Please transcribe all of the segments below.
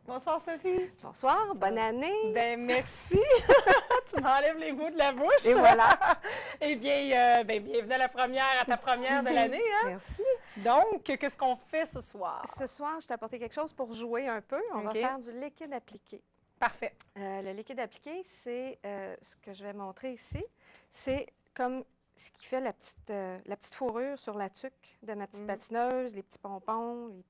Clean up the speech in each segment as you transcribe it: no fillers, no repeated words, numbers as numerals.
Bonsoir, Sophie. Bonsoir, bonne année. Ben merci. Tu m'enlèves les mots de la bouche. Et voilà. Eh bien, bienvenue à ta première de l'année. Hein? Merci. Donc, qu'est-ce qu'on fait ce soir? Ce soir, je t'ai apporté quelque chose pour jouer un peu. On va faire du liquide appliqué. Parfait. Le liquide appliqué, c'est ce que je vais montrer ici. C'est comme ce qui fait la petite fourrure sur la tuque de ma petite patineuse, les petits pompons,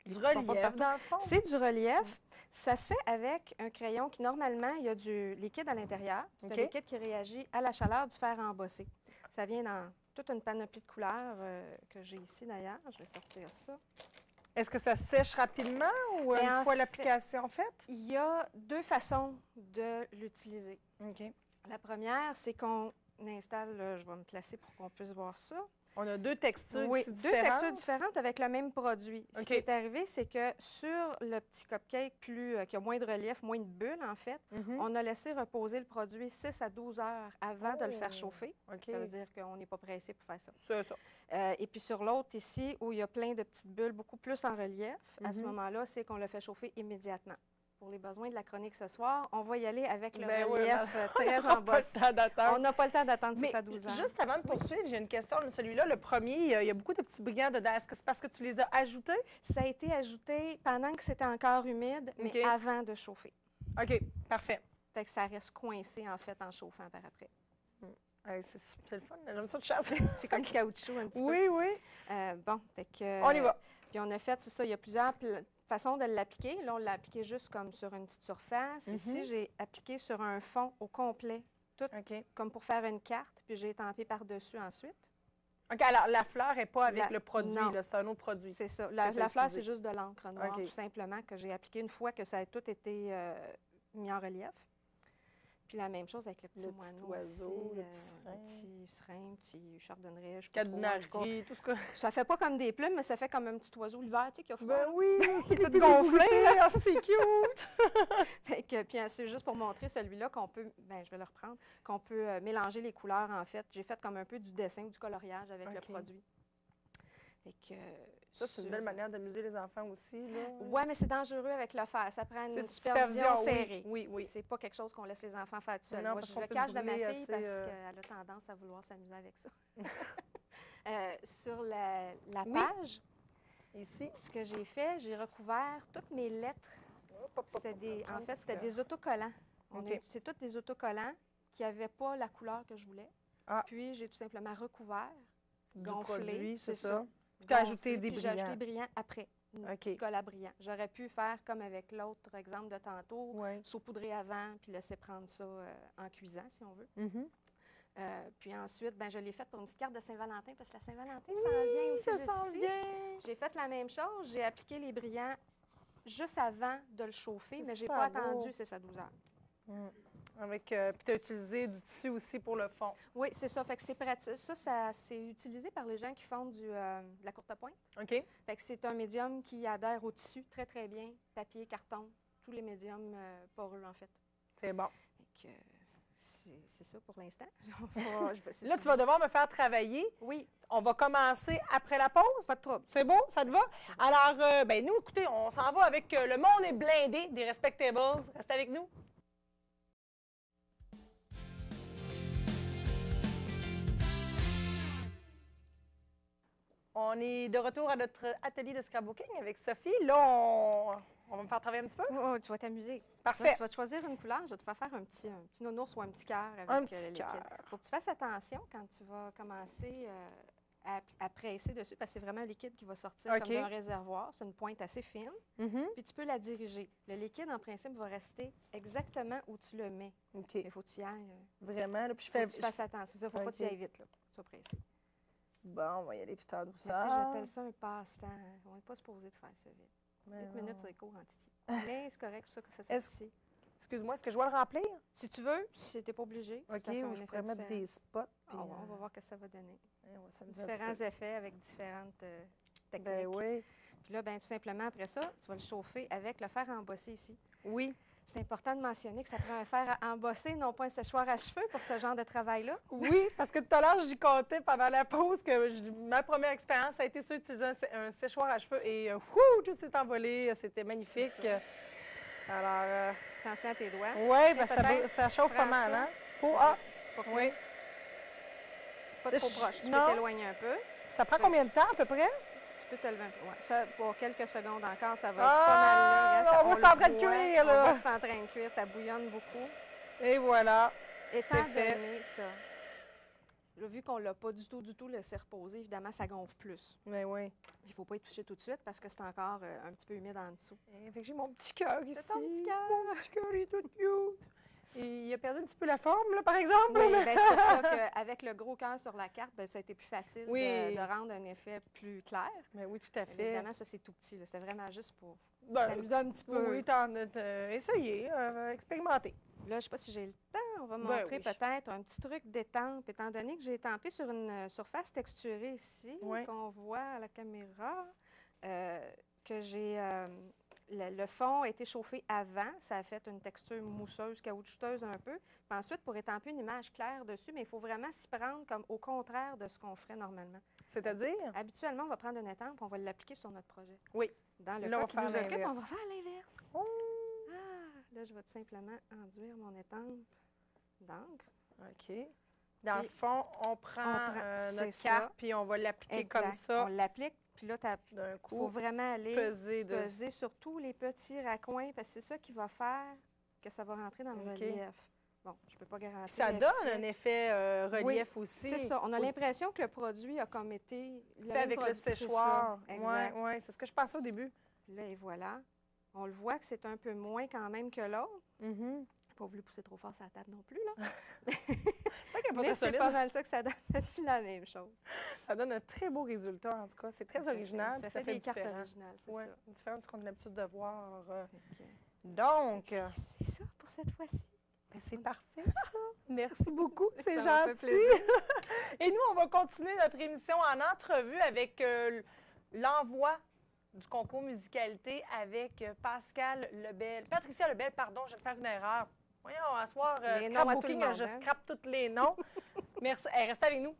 du relief, dans le fond. C'est du relief. Ça se fait avec un crayon qui, normalement, il y a du liquide à l'intérieur. C'est un liquide qui réagit à la chaleur du fer embossé. Ça vient dans toute une panoplie de couleurs que j'ai ici, d'ailleurs. Je vais sortir ça. Est-ce que ça sèche rapidement ou une fois l'application faite? Il y a deux façons de l'utiliser. La première, c'est qu'on installe, je vais me placer pour qu'on puisse voir ça. On a deux textures différentes. Deux textures différentes avec le même produit. Ce qui est arrivé, c'est que sur le petit cupcake qui a moins de relief, moins de bulles, en fait, on a laissé reposer le produit 6 à 12 heures avant de le faire chauffer. Ça veut dire qu'on n'est pas pressé pour faire ça. C'est ça. Et puis sur l'autre ici, où il y a plein de petites bulles beaucoup plus en relief, à ce moment-là, c'est qu'on le fait chauffer immédiatement. Pour les besoins de la chronique ce soir, on va y aller avec le relief très embossé. On n'a pas le temps d'attendre 6 à 12 heures. Juste avant de poursuivre, j'ai une question. Celui-là, le premier, il y a beaucoup de petits brillants dedans. Est-ce que c'est parce que tu les as ajoutés? Ça a été ajouté pendant que c'était encore humide, mais avant de chauffer. OK, parfait. Fait que ça reste coincé, en fait, en chauffant par après. C'est le fun, j'aime ça de chasse. C'est comme du caoutchouc un petit peu. Oui, oui. Bon, fait que... On y va. Puis on a fait, c'est ça, il y a plusieurs façon de l'appliquer. Là, on l'a appliqué juste comme sur une petite surface. Ici, j'ai appliqué sur un fond au complet, tout comme pour faire une carte, puis j'ai étampé par-dessus ensuite. OK, alors la fleur n'est pas avec le produit, c'est un autre produit. C'est ça. La fleur, c'est juste de l'encre noire, tout simplement, que j'ai appliqué une fois que ça a tout été mis en relief. Puis la même chose avec le petit moineau oiseau, le petit serin, le petit chardonneret, cadenarie, tout ce que... Ça fait pas comme des plumes, mais ça fait comme un petit oiseau l'hiver, tu sais, qui a froid. Ben oui, qui est tout gonflé, là. Ça, c'est cute! Puis c'est juste pour montrer celui-là qu'on peut, je vais le reprendre, qu'on peut mélanger les couleurs, en fait. J'ai fait comme un peu du dessin ou du coloriage avec le produit. Ça, c'est une belle manière d'amuser les enfants aussi, là. Oui, mais c'est dangereux avec le fer. Ça prend une supervision serrée. Oui. C'est pas quelque chose qu'on laisse les enfants faire tout seuls. Non, moi, je le cache de ma fille parce qu'elle a tendance à vouloir s'amuser avec ça. Sur la page, ici, ce que j'ai fait, j'ai recouvert toutes mes lettres. En fait, c'était des autocollants. C'est tous des autocollants qui n'avaient pas la couleur que je voulais. Puis, j'ai tout simplement recouvert, gonflé, c'est ça. Puis, tu as ajouté des brillants. J'ai ajouté des brillants après, une petite colle à brillants. J'aurais pu faire comme avec l'autre exemple de tantôt, saupoudrer avant, puis laisser prendre ça en cuisant, si on veut. Puis ensuite, je l'ai faite pour une petite carte de Saint-Valentin, parce que la Saint-Valentin s'en vient aussi. Ça s'en vient! J'ai fait la même chose. J'ai appliqué les brillants juste avant de le chauffer, mais je n'ai pas attendu 6 à 12 heures. Puis tu as utilisé du tissu aussi pour le fond. Oui, c'est ça. Fait que c'est pratique. Ça c'est utilisé par les gens qui font de la courte pointe. OK. Fait que c'est un médium qui adhère au tissu très, très bien. Papier, carton, tous les médiums poreux, en fait. C'est bon. Fait que c'est ça pour l'instant. Là, tu vas devoir me faire travailler. Oui. On va commencer après la pause. Pas de trouble. C'est bon? Ça te va? Alors, nous, écoutez, on s'en va avec Le Monde est blindé des Respectables. Reste avec nous. On est de retour à notre atelier de scrapbooking avec Sophie. Là, on va me faire travailler un petit peu. Oh, tu vas t'amuser. Parfait. Là, tu vas te choisir une couleur. Je vais te faire un petit nounours ou un petit cœur avec le liquide. Il faut que tu fasses attention quand tu vas commencer à presser dessus, parce que c'est vraiment un liquide qui va sortir comme d'un réservoir. C'est une pointe assez fine. Puis tu peux la diriger. Le liquide, en principe, va rester exactement où tu le mets. OK. Il faut que tu y ailles. Vraiment? Là, puis tu fasses attention. Il ne faut pas que tu y ailles vite, là. Tu vas presser. Bon, on va y aller tout en douceur. J'appelle ça un passe-temps. On n'est pas supposé de faire ça vite. 8 minutes, c'est court en titi. Mais c'est correct, c'est pour ça qu'on fait ça ici. Excuse-moi, est-ce que je dois le remplir? Si tu veux, si tu n'es pas obligé. OK, je pourrais mettre des spots. Puis, on va voir ce que ça va donner. Ouais, différents effets avec différentes techniques. Ben oui. Puis là, tout simplement, après ça, tu vas le chauffer avec le fer embossé ici. Oui. C'est important de mentionner que ça prend un fer à embosser, non pas un séchoir à cheveux pour ce genre de travail-là. Oui, parce que tout à l'heure, j'y comptais pendant la pause que ma première expérience, ça a été ça, utiliser un séchoir à cheveux et tout s'est envolé, c'était magnifique. Alors, Attention à tes doigts. oui, ben, ça chauffe pas mal, hein? Oui. Pas trop proche. Tu non. peux t'éloigner un peu. Ça prend combien de temps, à peu près? Tu peux te lever un peu. Ouais. Ça, pour quelques secondes encore, ça va être pas mal là. On voit ça en train de cuire, là. On voit que c'est en train de cuire. Ça bouillonne beaucoup. Et voilà. Étant donné ça, là, vu qu'on ne l'a pas du tout laissé reposer, évidemment, ça gonfle plus. Mais oui. Il ne faut pas y toucher tout de suite parce que c'est encore un petit peu humide en dessous. Fait que j'ai mon petit cœur ici. C'est ton petit cœur. Mon petit cœur, il est tout cute. Et il a perdu un petit peu la forme, là, par exemple. Oui, ben, c'est pour ça qu'avec le gros cœur sur la carte, ben, ça a été plus facile de rendre un effet plus clair. Mais oui, tout à fait. Évidemment, ça, c'est tout petit. C'était vraiment juste pour s'amuser un petit peu. Oui, essayez, expérimentez. Là, je ne sais pas si j'ai le temps. On va montrer peut-être un petit truc d'étampe, étant donné que j'ai étampé sur une surface texturée ici, qu'on voit à la caméra, que j'ai... le fond a été chauffé avant. Ça a fait une texture mousseuse, caoutchouteuse un peu. Puis ensuite, pour étamper une image claire dessus, mais il faut vraiment s'y prendre comme au contraire de ce qu'on ferait normalement. C'est-à-dire? Habituellement, on va prendre une étampe et on va l'appliquer sur notre projet. Oui. Dans le cas qui nous occupe, on va faire l'inverse. Là, je vais tout simplement enduire mon étampe d'encre. OK. Dans le fond, on prend notre carte puis on va l'appliquer comme ça. On l'applique. Puis là, d'un coup, il faut vraiment aller peser sur tous les petits raccoins parce que c'est ça qui va faire que ça va rentrer dans le relief. Bon, je ne peux pas garantir. Ça donne un effet relief aussi. C'est ça. On a l'impression que le produit a comme été fait avec le séchoir. Oui, c'est ce que je pensais au début. Là, et voilà. On le voit que c'est un peu moins quand même que l'autre. Pas voulu pousser trop fort sur la table non plus, là. Mais c'est pas mal ça que ça donne. C'est la même chose. Ça donne un très beau résultat, en tout cas. C'est très original. Ça fait des cartes originales, c'est ça. Différent de ce qu'on a l'habitude de voir. Donc... C'est ça pour cette fois-ci. Ben, c'est parfait, ça. Merci beaucoup. C'est gentil. Et nous, on va continuer notre émission en entrevue avec l'envoi du concours musicalité avec Pascal Lebel. Patricia Lebel, pardon, je vais te faire une erreur. Voyons, à soir, scrapbooking, je scrape tous les noms. Merci. Restez avec nous.